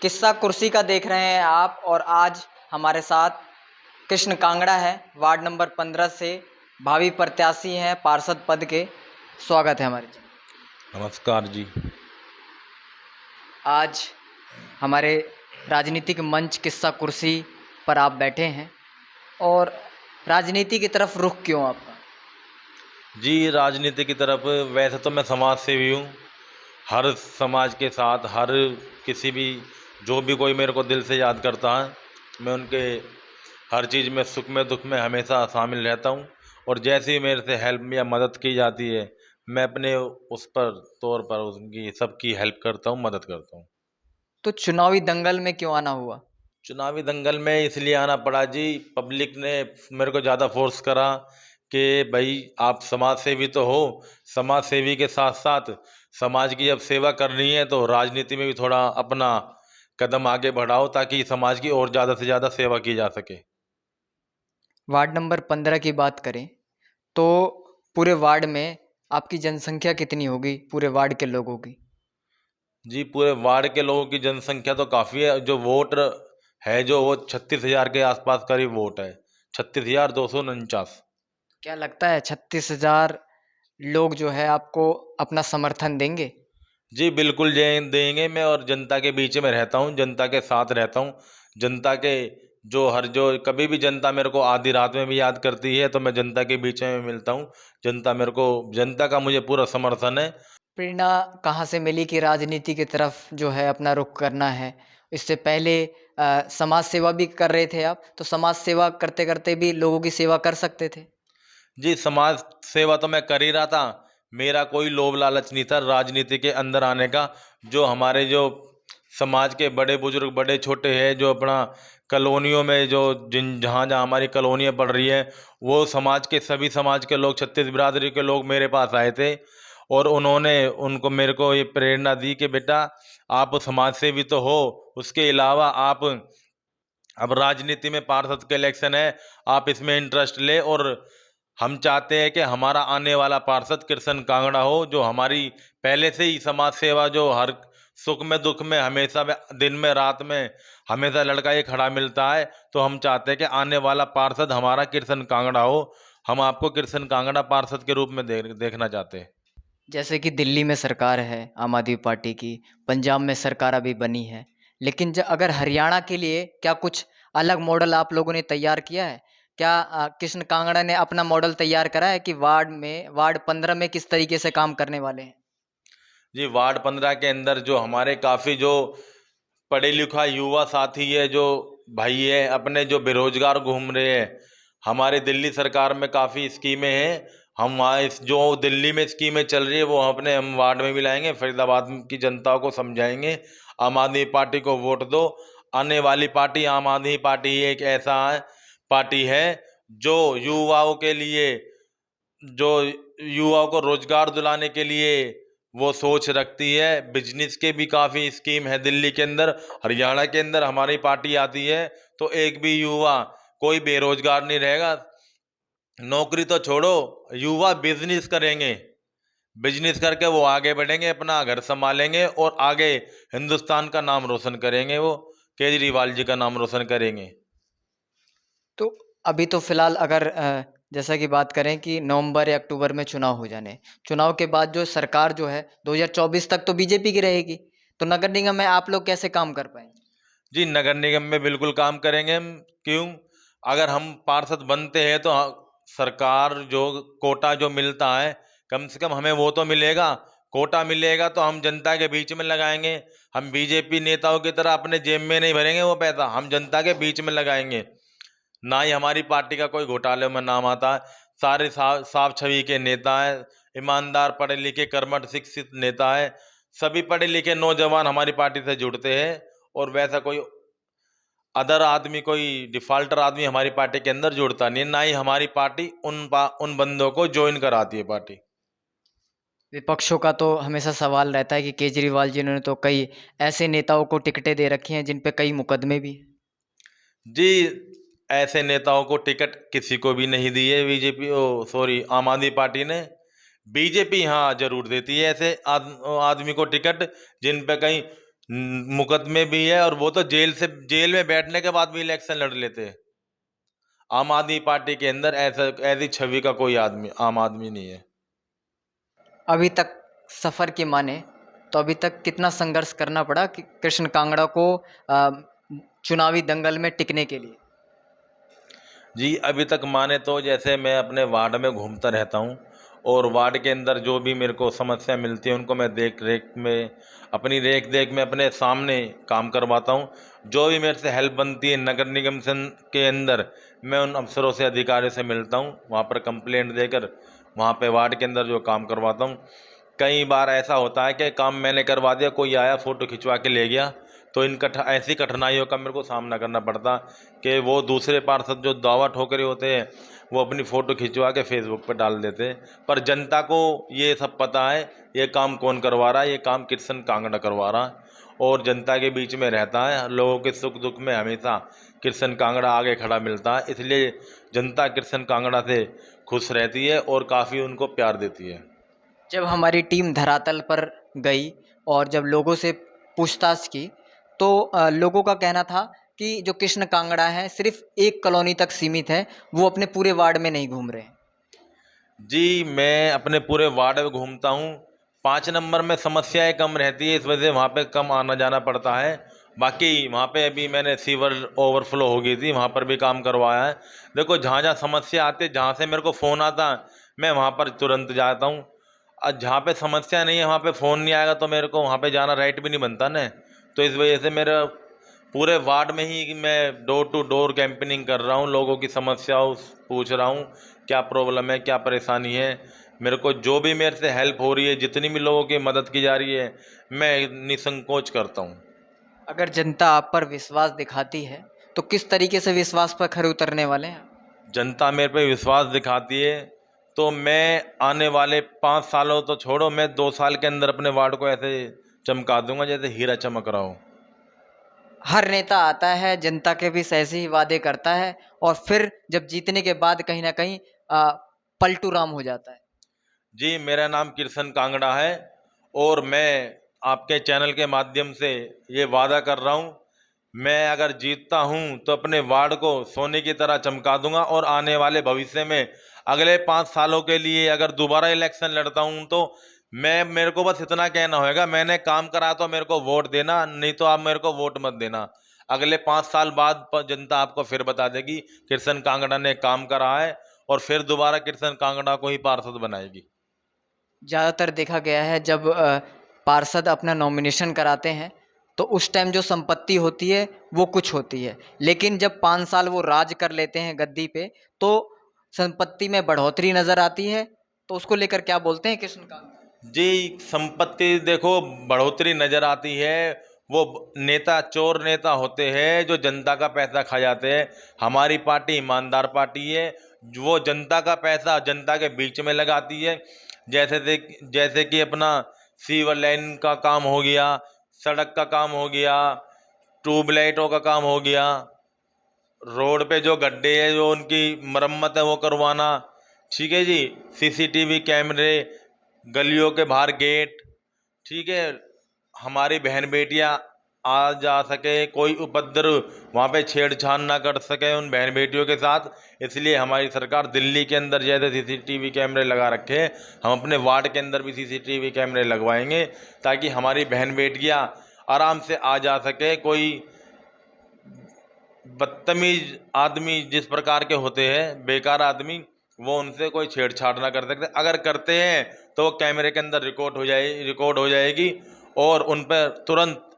किस्सा कुर्सी का देख रहे हैं आप। और आज हमारे साथ कृष्ण कांगड़ा है, वार्ड नंबर 15 से भावी प्रत्याशी हैं पार्षद पद के। स्वागत है हमारे चैनल। नमस्कार जी। आज हमारे राजनीतिक मंच किस्सा कुर्सी पर आप बैठे हैं और राजनीति की तरफ रुख क्यों आपका? जी, राजनीति की तरफ वैसे तो मैं समाज सेवी हूँ। हर समाज के साथ हर किसी भी जो भी कोई मेरे को दिल से याद करता है, मैं उनके हर चीज़ में सुख में दुख में हमेशा शामिल रहता हूँ। और जैसे ही मेरे से हेल्प या मदद की जाती है, मैं अपने उस पर तौर पर उनकी सबकी हेल्प करता हूँ, मदद करता हूँ। तो चुनावी दंगल में क्यों आना हुआ? चुनावी दंगल में इसलिए आना पड़ा जी, पब्लिक ने मेरे को ज़्यादा फोर्स करा कि भाई आप समाज सेवी तो हो, समाज सेवी के साथ साथ समाज की जब सेवा करनी है तो राजनीति में भी थोड़ा अपना कदम आगे बढ़ाओ ताकि समाज की और ज़्यादा से ज़्यादा सेवा की जा सके। वार्ड नंबर 15 की बात करें तो पूरे वार्ड में आपकी जनसंख्या कितनी होगी, पूरे वार्ड के लोगों की? जी, पूरे वार्ड के लोगों की जनसंख्या तो काफ़ी है। जो वोट है जो वो 36,000 के आसपास करीब वोट है, 36,249। क्या लगता है 36,000 लोग जो है आपको अपना समर्थन देंगे? जी, बिल्कुल देंगे। मैं और जनता के बीच में रहता हूँ, जनता के साथ रहता हूँ। जनता के जो कभी भी जनता मेरे को आधी रात में भी याद करती है तो मैं जनता के बीच में मिलता हूँ। जनता का मुझे पूरा समर्थन है। प्रेरणा कहाँ से मिली कि राजनीति की तरफ जो है अपना रुख करना है? इससे पहले समाज सेवा भी कर रहे थे आप, तो समाज सेवा करते-करते भी लोगों की सेवा कर सकते थे। जी, समाज सेवा तो मैं कर ही रहा था। मेरा कोई लोभ लालच नहीं था राजनीति के अंदर आने का। जो हमारे जो समाज के बड़े बुजुर्ग बड़े छोटे हैं, जो अपना कॉलोनियों में जो जिन जहाँ जहाँ हमारी कॉलोनियाँ पड़ रही हैं, वो समाज के सभी समाज के लोग, छत्तीस बिरादरी के लोग मेरे पास आए थे। और उन्होंने उनको मेरे को ये प्रेरणा दी कि बेटा आप समाज सेवी तो हो, उसके अलावा आप अब राजनीति में पार्षद का इलेक्शन है, आप इसमें इंटरेस्ट ले। और हम चाहते हैं कि हमारा आने वाला पार्षद कृष्ण कांगड़ा हो, जो हमारी पहले से ही समाज सेवा, जो हर सुख में दुख में हमेशा दिन में रात में हमेशा लड़का ये खड़ा मिलता है। तो हम चाहते हैं कि आने वाला पार्षद हमारा कृष्ण कांगड़ा हो। हम आपको कृष्ण कांगड़ा पार्षद के रूप में देखना चाहते हैं। जैसे कि दिल्ली में सरकार है आम आदमी पार्टी की, पंजाब में सरकार अभी बनी है, लेकिन अगर हरियाणा के लिए क्या कुछ अलग मॉडल आप लोगों ने तैयार किया है? क्या कृष्ण कांगड़ा ने अपना मॉडल तैयार करा है कि वार्ड 15 में किस तरीके से काम करने वाले हैं? जी, वार्ड 15 के अंदर जो हमारे काफ़ी जो पढ़े लिखा युवा साथी है, जो भाई है, अपने जो बेरोजगार घूम रहे हैं, हमारे दिल्ली सरकार में काफ़ी स्कीमें हैं। हम वहाँ इस जो दिल्ली में स्कीमें चल रही है वो हम वार्ड में भी लाएंगे, फरीदाबाद की जनता को समझाएंगे। आम आदमी पार्टी को वोट दो। आने वाली पार्टी आम आदमी पार्टी ही एक ऐसा पार्टी है जो युवाओं के लिए, जो युवाओं को रोजगार दिलाने के लिए वो सोच रखती है। बिजनेस के भी काफ़ी स्कीम है दिल्ली के अंदर। हरियाणा के अंदर हमारी पार्टी आती है तो एक भी युवा कोई बेरोजगार नहीं रहेगा। नौकरी तो छोड़ो, युवा बिजनेस करेंगे। बिजनेस करके वो आगे बढ़ेंगे, अपना घर संभालेंगे और आगे हिंदुस्तान का नाम रोशन करेंगे। वो केजरीवाल जी का नाम रोशन करेंगे। तो अभी तो फिलहाल अगर जैसा कि बात करें कि नवंबर या अक्टूबर में चुनाव हो जाने, चुनाव के बाद जो सरकार जो है 2024 तक तो बीजेपी की रहेगी, तो नगर निगम में आप लोग कैसे काम कर पाएंगे? जी, नगर निगम में बिल्कुल काम करेंगे हम। क्यों? अगर हम पार्षद बनते हैं तो सरकार जो कोटा जो मिलता है, कम से कम हमें वो तो मिलेगा। कोटा मिलेगा तो हम जनता के बीच में लगाएंगे। हम बीजेपी नेताओं की तरह अपने जेब में नहीं भरेंगे वो पैसा, हम जनता के बीच में लगाएंगे। ना ही हमारी पार्टी का कोई घोटाले में नाम आता है। सारे साफ छवि के नेता हैं, ईमानदार पढ़े लिखे कर्मठ शिक्षित नेता है। सभी पढ़े लिखे नौजवान हमारी पार्टी से जुड़ते हैं। और वैसा कोई अदर आदमी, कोई डिफाल्टर आदमी हमारी पार्टी के अंदर जुड़ता नहीं है। ना ही हमारी पार्टी उन बंदों को ज्वाइन कराती है पार्टी। विपक्षों का तो हमेशा सवाल रहता है कि केजरीवाल जी ने तो कई ऐसे नेताओं को टिकटें दे रखी हैं जिन पे कई मुकदमे भी हैं। जी, ऐसे नेताओं को टिकट किसी को भी नहीं दी है बीजेपी, ओ सॉरी, आम आदमी पार्टी ने। बीजेपी हाँ जरूर देती है ऐसे आदमी को टिकट जिन पे कहीं मुकदमे भी है, और वो तो जेल में बैठने के बाद भी इलेक्शन लड़ लेते हैं। आम आदमी पार्टी के अंदर ऐसी छवि का कोई आदमी, आम आदमी नहीं है। अभी तक सफ़र की माने तो अभी तक कितना संघर्ष करना पड़ा कि कृष्ण कांगड़ा को चुनावी दंगल में टिकने के लिए? जी, अभी तक माने तो जैसे मैं अपने वार्ड में घूमता रहता हूँ, और वार्ड के अंदर जो भी मेरे को समस्या मिलती है उनको मैं अपनी रेख देख में अपने सामने काम करवाता हूँ। जो भी मेरे से हेल्प बनती है नगर निगम के अंदर, मैं उन अफसरों से, अधिकारियों से मिलता हूँ, वहाँ पर कंप्लेंट देकर वहाँ पे वार्ड के अंदर जो काम करवाता हूँ। कई बार ऐसा होता है कि काम मैंने करवा दिया, कोई आया फ़ोटो खिंचवा के ले गया, तो ऐसी कठिनाइयों का मेरे को सामना करना पड़ता कि वो दूसरे पार्षद जो दावा ठोकरे होते हैं, वो अपनी फ़ोटो खिंचवा के फेसबुक पर डाल देते हैं। पर जनता को ये सब पता है, ये काम कौन करवा रहा है, ये काम कृष्ण कांगड़ा करवा रहा है, और जनता के बीच में रहता है। लोगों के सुख दुख में हमेशा कृष्ण कांगड़ा आगे खड़ा मिलता है, इसलिए जनता कृष्ण कांगड़ा से खुश रहती है और काफ़ी उनको प्यार देती है। जब हमारी टीम धरातल पर गई और जब लोगों से पूछताछ की तो लोगों का कहना था कि जो कृष्ण कांगड़ा है सिर्फ एक कॉलोनी तक सीमित है, वो अपने पूरे वार्ड में नहीं घूम रहे हैं। जी, मैं अपने पूरे वार्ड में घूमता हूँ। 5 नंबर में समस्याएँ कम रहती है, इस वजह से वहाँ पे कम आना-जाना पड़ता है। बाकी वहाँ पे अभी मैंने सीवर ओवरफ्लो हो गई थी, वहाँ पर भी काम करवाया है। देखो, जहाँ-जहाँ समस्या आती है, जहाँ से मेरे को फ़ोन आता है, मैं वहाँ पर तुरंत जाता हूँ। जहाँ पे समस्या नहीं है, वहाँ पे फ़ोन नहीं आएगा, तो मेरे को वहाँ पे जाना राइट भी नहीं बनता ना। तो इस वजह से मेरा पूरे वार्ड में ही मैं डोर टू डोर कैंपेनिंग कर रहा हूँ, लोगों की समस्याओं पूछ रहा हूँ, क्या प्रॉब्लम है, क्या परेशानी है। मेरे को जो भी मेरे से हेल्प हो रही है, जितनी भी लोगों की मदद की जा रही है, मैं निसंकोच करता हूँ। अगर जनता आप पर विश्वास दिखाती है तो किस तरीके से विश्वास पर खरे उतरने वाले हैं? जनता मेरे पे विश्वास दिखाती है, तो मैं आने वाले 5 सालों तो छोड़ो, मैं 2 साल के अंदर अपने वार्ड को ऐसे चमका दूंगा जैसे हीरा चमक रहा हो। हर नेता आता है, जनता के भी ऐसे ही वादे करता है और फिर जब जीतने के बाद कहीं ना कहीं पलटू राम हो जाता है। जी, मेरा नाम कृष्ण कांगड़ा है, और मैं आपके चैनल के माध्यम से ये वादा कर रहा हूँ, मैं अगर जीतता हूँ तो अपने वार्ड को सोने की तरह चमका दूंगा, और आने वाले भविष्य में अगले 5 सालों के लिए अगर दोबारा इलेक्शन लड़ता हूँ तो मेरे को बस इतना कहना होगा, मैंने काम करा तो मेरे को वोट देना, नहीं तो आप मेरे को वोट मत देना। अगले 5 साल बाद जनता आपको फिर बता देगी कृष्ण कांगड़ा ने काम करा है, और फिर दोबारा कृष्ण कांगड़ा को ही पार्षद बनाएगी। ज़्यादातर देखा गया है जब पार्षद अपना नॉमिनेशन कराते हैं तो उस टाइम जो संपत्ति होती है वो कुछ होती है, लेकिन जब 5 साल वो राज कर लेते हैं गद्दी पे तो संपत्ति में बढ़ोतरी नज़र आती है। तो उसको लेकर क्या बोलते हैं कृष्ण कांत? जी, संपत्ति देखो बढ़ोतरी नजर आती है। वो नेता चोर नेता होते हैं जो जनता का पैसा खा जाते हैं। हमारी पार्टी ईमानदार पार्टी है, वो जनता का पैसा जनता के बीच में लगाती है। जैसे कि अपना सीवर लाइन का काम हो गया, सड़क का काम हो गया, ट्यूबलाइटों का काम हो गया, रोड पे जो गड्ढे हैं जो उनकी मरम्मत है वो करवाना, ठीक है जी। सीसीटीवी कैमरे, गलियों के बाहर गेट, ठीक है। हमारी बहन बेटियां आ जा सके, कोई उपद्रव वहाँ पे छेड़छाड़ ना कर सके उन बहन बेटियों के साथ, इसलिए हमारी सरकार दिल्ली के अंदर जैसे सीसीटीवी कैमरे लगा रखे हैं, हम अपने वार्ड के अंदर भी सीसीटीवी कैमरे लगवाएंगे, ताकि हमारी बहन बेटियां आराम से आ जा सके। कोई बदतमीज आदमी जिस प्रकार के होते हैं, बेकार आदमी, वो उनसे कोई छेड़छाड़ ना कर सकते। अगर करते हैं तो वो कैमरे के अंदर रिकॉर्ड हो जाएगी, और उन पर तुरंत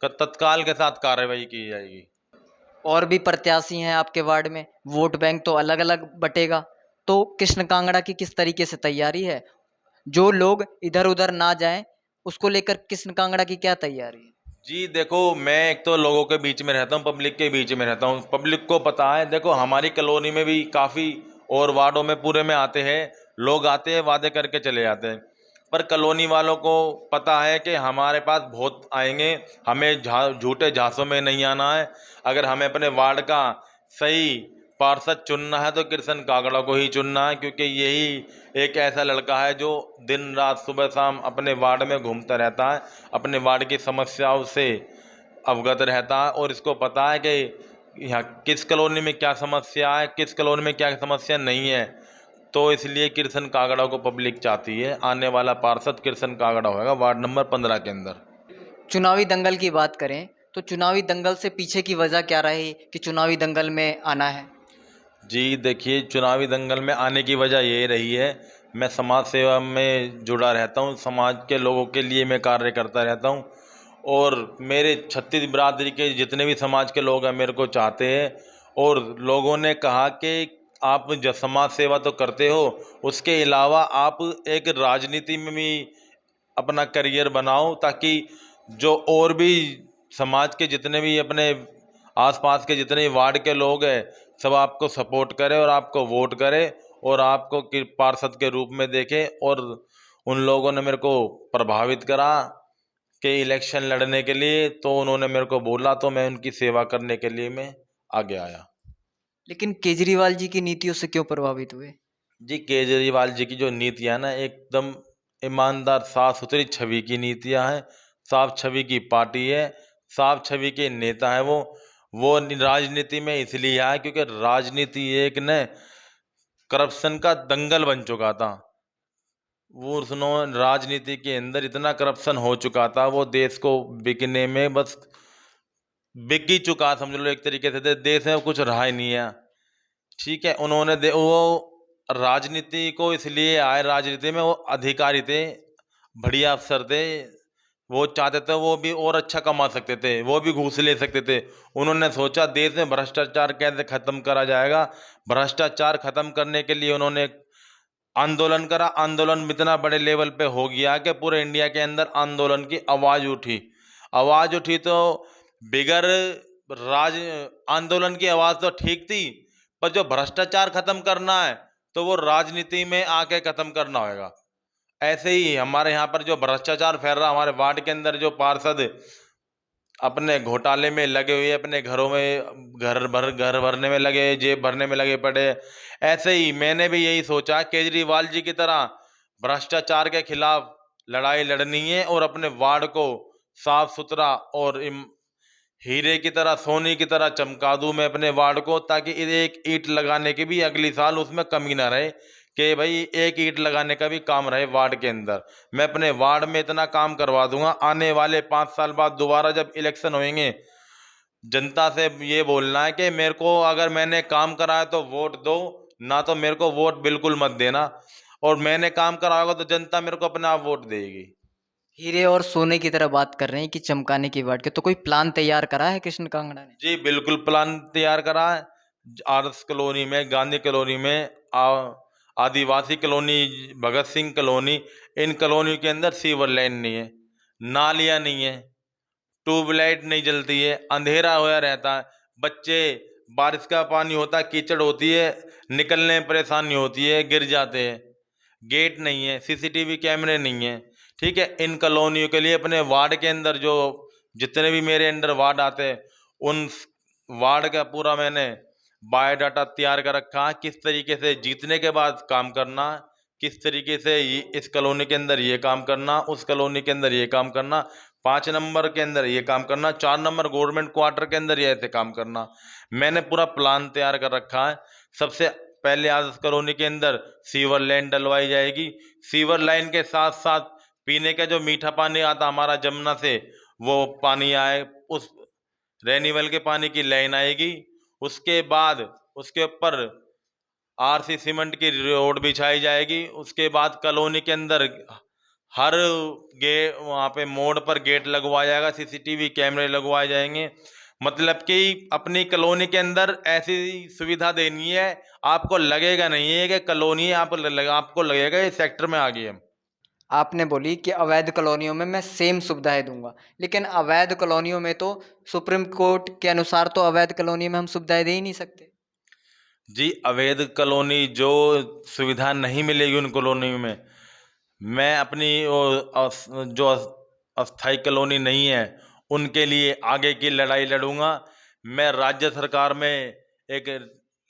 तत्काल के साथ कार्रवाई की जाएगी। और भी प्रत्याशी हैं आपके वार्ड में, वोट बैंक तो अलग अलग बटेगा, तो कृष्ण कांगड़ा की किस तरीके से तैयारी है? जो लोग इधर उधर ना जाएं उसको लेकर कृष्ण कांगड़ा की क्या तैयारी है? जी देखो, मैं एक तो लोगों के बीच में रहता हूँ, पब्लिक के बीच में रहता हूँ, पब्लिक को पता है। देखो, हमारी कॉलोनी में भी काफ़ी, और वार्डों में पूरे में आते हैं लोग, आते हैं वादे करके चले जाते हैं, पर कॉलोनी वालों को पता है कि हमारे पास बहुत आएंगे, हमें झूठे झांसों में नहीं आना है। अगर हमें अपने वार्ड का सही पार्षद चुनना है तो कृष्ण कागड़ा को ही चुनना है, क्योंकि यही एक ऐसा लड़का है जो दिन रात सुबह शाम अपने वार्ड में घूमता रहता है, अपने वार्ड की समस्याओं से अवगत रहता है और इसको पता है कि यहाँ किस कॉलोनी में क्या समस्या है, किस कॉलोनी में क्या समस्या नहीं है। तो इसलिए कृष्ण कागड़ा को पब्लिक चाहती है। आने वाला पार्षद कृष्ण कागड़ा होगा वार्ड नंबर 15 के अंदर। चुनावी दंगल की बात करें तो चुनावी दंगल से पीछे की वजह क्या रही कि चुनावी दंगल में आना है? जी देखिए, चुनावी दंगल में आने की वजह ये रही है, मैं समाज सेवा में जुड़ा रहता हूँ, समाज के लोगों के लिए मैं कार्य करता रहता हूँ और मेरे छत्तीस बिरादरी के जितने भी समाज के लोग हैं मेरे को चाहते हैं। और लोगों ने कहा कि आप जो समाज सेवा तो करते हो, उसके अलावा आप एक राजनीति में भी अपना करियर बनाओ, ताकि जो और भी समाज के जितने भी अपने आसपास के जितने भी वार्ड के लोग हैं सब आपको सपोर्ट करें और आपको वोट करें और आपको पार्षद के रूप में देखें। और उन लोगों ने मेरे को प्रभावित करा कि इलेक्शन लड़ने के लिए, तो उन्होंने मेरे को बोला, तो मैं उनकी सेवा करने के लिए मैं आगे आया। लेकिन केजरीवाल जी की नीतियों से क्यों प्रभावित हुए? जी, केजरीवाल जी की जो नीतियां है ना, एकदम ईमानदार साफ सुथरी छवि की नीतियां हैं, साफ छवि की पार्टी है, साफ छवि के नेता है वो राजनीति में इसलिए आया क्योंकि राजनीति एक न करप्शन का दंगल बन चुका था। वो उन्होंने राजनीति के अंदर इतना करप्शन हो चुका था, वो देश को बिकने में बस बिक ही चुका, समझ लो एक तरीके से देश में कुछ रहा ही नहीं है। ठीक है, उन्होंने वो राजनीति को इसलिए आए, राजनीति में वो अधिकारी थे, बढ़िया अफसर थे, वो चाहते थे वो भी और अच्छा कमा सकते थे, वो भी घूस ले सकते थे। उन्होंने सोचा देश में भ्रष्टाचार कैसे खत्म करा जाएगा। भ्रष्टाचार खत्म करने के लिए उन्होंने एक आंदोलन करा। आंदोलन इतना बड़े लेवल पे हो गया कि पूरे इंडिया के अंदर आंदोलन की आवाज उठी। आवाज उठी तो बिगर राज आंदोलन की आवाज तो ठीक थी, पर जो भ्रष्टाचार खत्म करना है तो वो राजनीति में आके खत्म करना होगा। ऐसे ही हमारे यहाँ पर जो भ्रष्टाचार फैल रहा, हमारे वार्ड के अंदर जो पार्षद अपने घोटाले में लगे हुए, अपने घरों में घर भरने में लगे, जेब भरने में लगे पड़े, ऐसे ही मैंने भी यही सोचा केजरीवाल जी की तरह भ्रष्टाचार के खिलाफ लड़ाई लड़नी है और अपने वार्ड को साफ सुथरा और हीरे की तरह, सोने की तरह चमका दूं मैं अपने वार्ड को, ताकि एक ईंट लगाने की भी अगली साल उसमें कमी ना रहे, कि भाई एक ईंट लगाने का भी काम रहे वार्ड के अंदर। मैं अपने वार्ड में इतना काम करवा दूंगा, आने वाले 5 साल बाद दोबारा जब इलेक्शन होंगे, जनता से ये बोलना है कि मेरे को अगर मैंने काम कराया तो वोट दो, ना तो मेरे को वोट बिल्कुल मत देना। और मैंने काम कराया होगा तो जनता मेरे को अपने आप वोट देगी। हीरे और सोने की तरह बात कर रहे हैं कि चमकाने की बात के, तो कोई प्लान तैयार करा है कृष्ण कांगड़ा ने? जी बिल्कुल प्लान तैयार करा है। आदर्श कॉलोनी में, गांधी कॉलोनी में, आदिवासी कॉलोनी, भगत सिंह कॉलोनी, इन कॉलोनी के अंदर सीवर लाइन नहीं है, नालियां नहीं है, ट्यूबलाइट नहीं जलती है, अंधेरा होया रहता है। बच्चे, बारिश का पानी होता है, कीचड़ होती है, निकलने में परेशानी होती है, गिर जाते हैं। गेट नहीं है, सीसीटीवी कैमरे नहीं है। ठीक है, इन कॉलोनियों के लिए अपने वार्ड के अंदर जो जितने भी मेरे अंडर वार्ड आते हैं, उन वार्ड का पूरा मैंने बायोडाटा तैयार कर रखा है, किस तरीके से जीतने के बाद काम करना, किस तरीके से इस कॉलोनी के अंदर ये काम करना, उस कॉलोनी के अंदर ये काम करना, 5 नंबर के अंदर ये काम करना, 4 नंबर गवर्नमेंट क्वार्टर के अंदर ये ऐसे काम करना। मैंने पूरा प्लान तैयार कर रखा है। सबसे पहले आदर्श कॉलोनी के अंदर सीवर लाइन डलवाई जाएगी। सीवर लाइन के साथ साथ पीने का जो मीठा पानी आता हमारा जमुना से, वो पानी आए, उस रेन्यूअल के पानी की लाइन आएगी। उसके बाद उसके ऊपर आरसी सीमेंट की रोड बिछाई जाएगी। उसके बाद कॉलोनी के अंदर हर वहाँ पे मोड़ पर गेट लगवाया जाएगा, सीसीटीवी कैमरे लगवाए जाएंगे। मतलब कि अपनी कॉलोनी के अंदर ऐसी सुविधा देनी है, आपको लगेगा नहीं है कि कॉलोनी आपको लगेगा ये सेक्टर में आ गई है। आपने बोली कि अवैध कॉलोनियों में मैं सेम सुविधाएं दूंगा, लेकिन अवैध कॉलोनियों में तो सुप्रीम कोर्ट के अनुसार तो अवैध कॉलोनी में हम सुविधाएं दे ही नहीं सकते। जी, अवैध कॉलोनी जो सुविधा नहीं मिलेगी उन कॉलोनी में, मैं अपनी जो अस्थाई कॉलोनी नहीं है उनके लिए आगे की लड़ाई लड़ूंगा। मैं राज्य सरकार में एक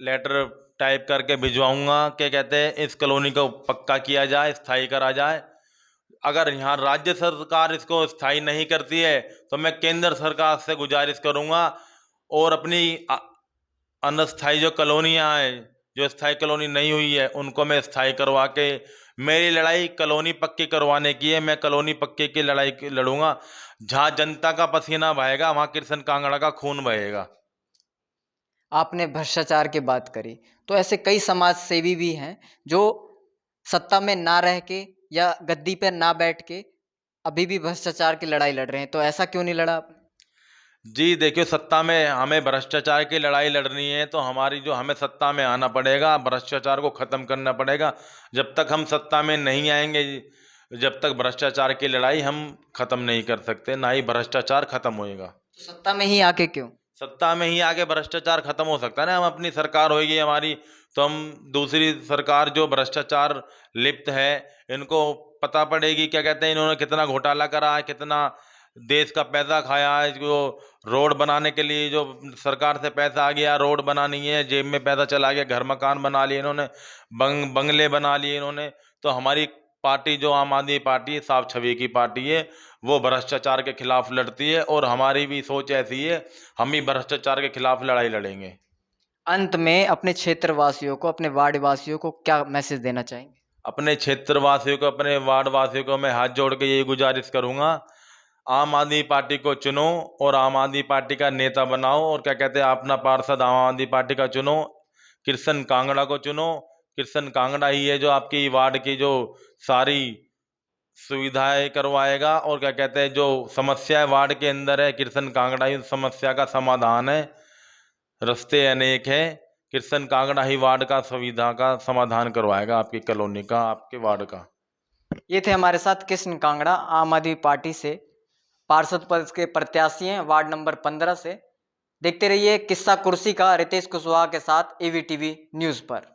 लेटर टाइप करके भिजवाऊंगा कि कहते हैं इस कॉलोनी को पक्का किया जाए, स्थायी करा जाए। अगर यहाँ राज्य सरकार इसको स्थायी नहीं करती है तो मैं केंद्र सरकार से गुजारिश करूंगा और अपनी अनस्थायी जो कॉलोनियाँ हैं, जो स्थायी कॉलोनी नहीं हुई है, उनको मैं स्थायी करवा के, मेरी लड़ाई कॉलोनी पक्की करवाने की है। मैं कॉलोनी पक्के की लड़ाई लड़ूंगा। जहाँ जनता का पसीना बहेगा वहाँ कृष्ण कांगड़ा का खून बहेगा। आपने भ्रष्टाचार की बात करी, तो ऐसे कई समाज सेवी भी हैं जो सत्ता में ना रह के या गद्दी पे ना बैठ के अभी भी भ्रष्टाचार की लड़ाई लड़ रहे हैं, तो ऐसा क्यों नहीं लड़ा आपने? जी देखिए, सत्ता में हमें भ्रष्टाचार की लड़ाई लड़नी है तो हमें सत्ता में आना पड़ेगा, भ्रष्टाचार को ख़त्म करना पड़ेगा। जब तक हम सत्ता में नहीं आएंगे, जब तक भ्रष्टाचार की लड़ाई हम ख़त्म नहीं कर सकते, ना ही भ्रष्टाचार ख़त्म होएगा। तो सत्ता में ही आके क्यों? सत्ता में ही आके भ्रष्टाचार खत्म हो सकता है ना। हम अपनी सरकार होगी हमारी, तो हम दूसरी सरकार जो भ्रष्टाचार लिप्त है, इनको पता पड़ेगी क्या कहते हैं इन्होंने कितना घोटाला करा है, कितना देश का पैसा खाया है। जो रोड बनाने के लिए जो सरकार से पैसा आ गया, रोड बनानी है, जेब में पैसा चला गया, घर मकान बना लिए इन्होंने, बंगले बना लिए इन्होंने। तो हमारी पार्टी जो आम आदमी पार्टी है, साफ छवि की पार्टी है, वो भ्रष्टाचार के खिलाफ लड़ती है और हमारी भी सोच ऐसी है, हम ही भ्रष्टाचार के खिलाफ लड़ाई लड़ेंगे। अंत में अपने क्षेत्रवासियों को, अपने वार्ड वासियों को क्या मैसेज देना चाहेंगे? अपने क्षेत्रवासियों को, अपने वार्ड वासियों को मैं हाथ जोड़ के यही गुजारिश करूंगा, आम आदमी पार्टी को चुनो और आम आदमी पार्टी का नेता बनाओ। और क्या कहते हैं, अपना पार्षद आम आदमी पार्टी का चुनो, कृष्ण कांगड़ा को चुनो। कृष्ण कांगड़ा ही है जो आपकी वार्ड की जो सारी सुविधाएं करवाएगा। और क्या कहते हैं, जो समस्याएं वार्ड के अंदर है, कृष्ण कांगड़ा ही उस समस्या का समाधान है। रास्ते अनेक हैं, कृष्ण कांगड़ा ही वार्ड का सुविधा का समाधान करवाएगा, आपकी कॉलोनी का, आपके वार्ड का। ये थे हमारे साथ कृष्ण कांगड़ा, आम आदमी पार्टी से पार्षद पद के प्रत्याशी हैं, वार्ड नंबर 15 से। देखते रहिए किस्सा कुर्सी का रितेश कुशवाहा के साथ AVTV न्यूज़ पर।